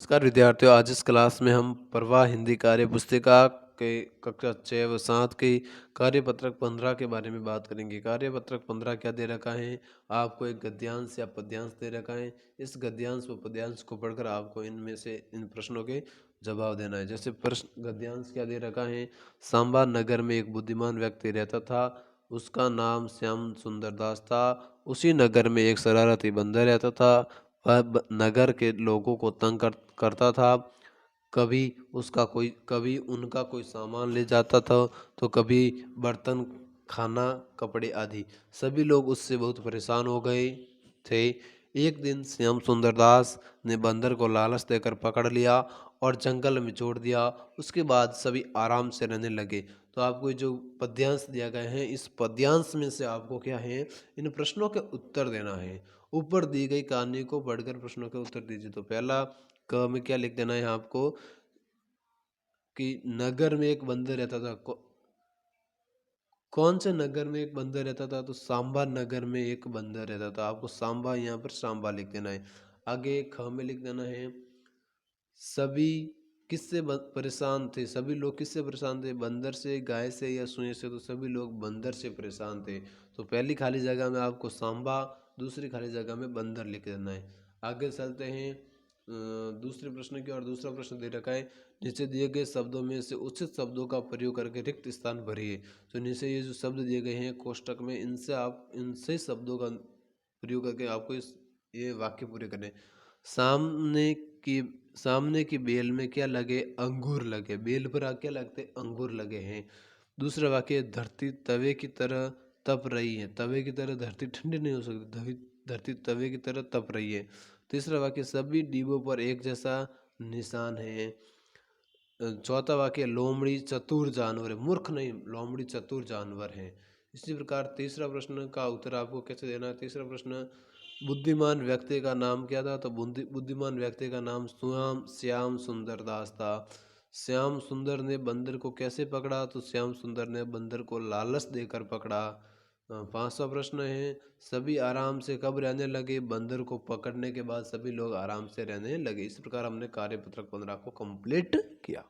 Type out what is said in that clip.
नमस्कार विद्यार्थियों, आज इस क्लास में हम प्रवाह हिंदी कार्य पुस्तिका के कक्षा 6 व 7 की कार्यपत्रक 15 के बारे में बात करेंगे। कार्यपत्रक 15 क्या दे रखा है? आपको एक गद्यांश या पद्यांश दे रखा है। इस गद्यांश व पद्यांश को पढ़कर आपको इनमें से इन प्रश्नों के जवाब देना है। जैसे प्रश्न गद्यांश क्या दे रखा है? सांबा नगर में एक बुद्धिमान व्यक्ति रहता था, उसका नाम श्याम सुंदर दास था। उसी नगर में एक शरारती बंदर रहता था, वह नगर के लोगों को तंग करता था। कभी उनका कोई सामान ले जाता था, तो कभी बर्तन, खाना, कपड़े आदि। सभी लोग उससे बहुत परेशान हो गए थे। एक दिन श्याम सुंदर दास ने बंदर को लालच देकर पकड़ लिया और जंगल में छोड़ दिया। उसके बाद सभी आराम से रहने लगे। तो आपको जो पद्यांश दिया गया है, इस पद्यांश में से आपको क्या है, इन प्रश्नों के उत्तर देना है। ऊपर दी गई कहानी को पढ़कर प्रश्नों के उत्तर दीजिए। तो पहला क में क्या लिख देना है आपको कि नगर में एक बंदर रहता था। कौन से नगर में एक बंदर रहता था? तो सांबा नगर में एक बंदर रहता था। आपको सांबा यहाँ पर सांबा लिख देना है। आगे ख में लिख देना है सभी किससे परेशान थे? सभी लोग किससे परेशान थे? बंदर से, गाय से या सुई से? तो सभी लोग बंदर से परेशान थे। तो पहली खाली जगह में आपको सांबा, दूसरी खाली जगह में बंदर लिख देना है। आगे चलते हैं दूसरे प्रश्न की और। दूसरा प्रश्न दे रखा है, नीचे दिए गए शब्दों में से उचित शब्दों का प्रयोग करके रिक्त स्थान भरिए। तो नीचे ये जो शब्द दिए गए हैं कोष्टक में, इनसे शब्दों का प्रयोग करके आपको ये वाक्य पूरे करने। सामने की सामने की बेल में क्या लगे? अंगूर लगे। बेल पर क्या लगते? अंगूर लगे हैं। दूसरा वाक्य, धरती तवे की तरह तप रही है। तवे की तरह धरती ठंडी नहीं हो सकती, धरती तवे की तरह तप रही है। तीसरा वाक्य, सभी डिब्बों पर एक जैसा निशान है। चौथा वाक्य, लोमड़ी चतुर जानवर है। मूर्ख नहीं, लोमड़ी चतुर जानवर है। इसी प्रकार तीसरा प्रश्न का उत्तर आपको कैसे देना है? तीसरा प्रश्न, बुद्धिमान व्यक्ति का नाम क्या था? तो बुद्धिमान व्यक्ति का नाम श्याम सुंदर दास था। श्याम सुंदर ने बंदर को कैसे पकड़ा? तो श्याम सुंदर ने बंदर को लालच देकर पकड़ा। पांचवा प्रश्न है, सभी आराम से कब रहने लगे? बंदर को पकड़ने के बाद सभी लोग आराम से रहने लगे। इस प्रकार हमने कार्यपत्रक 15 को कंप्लीट किया।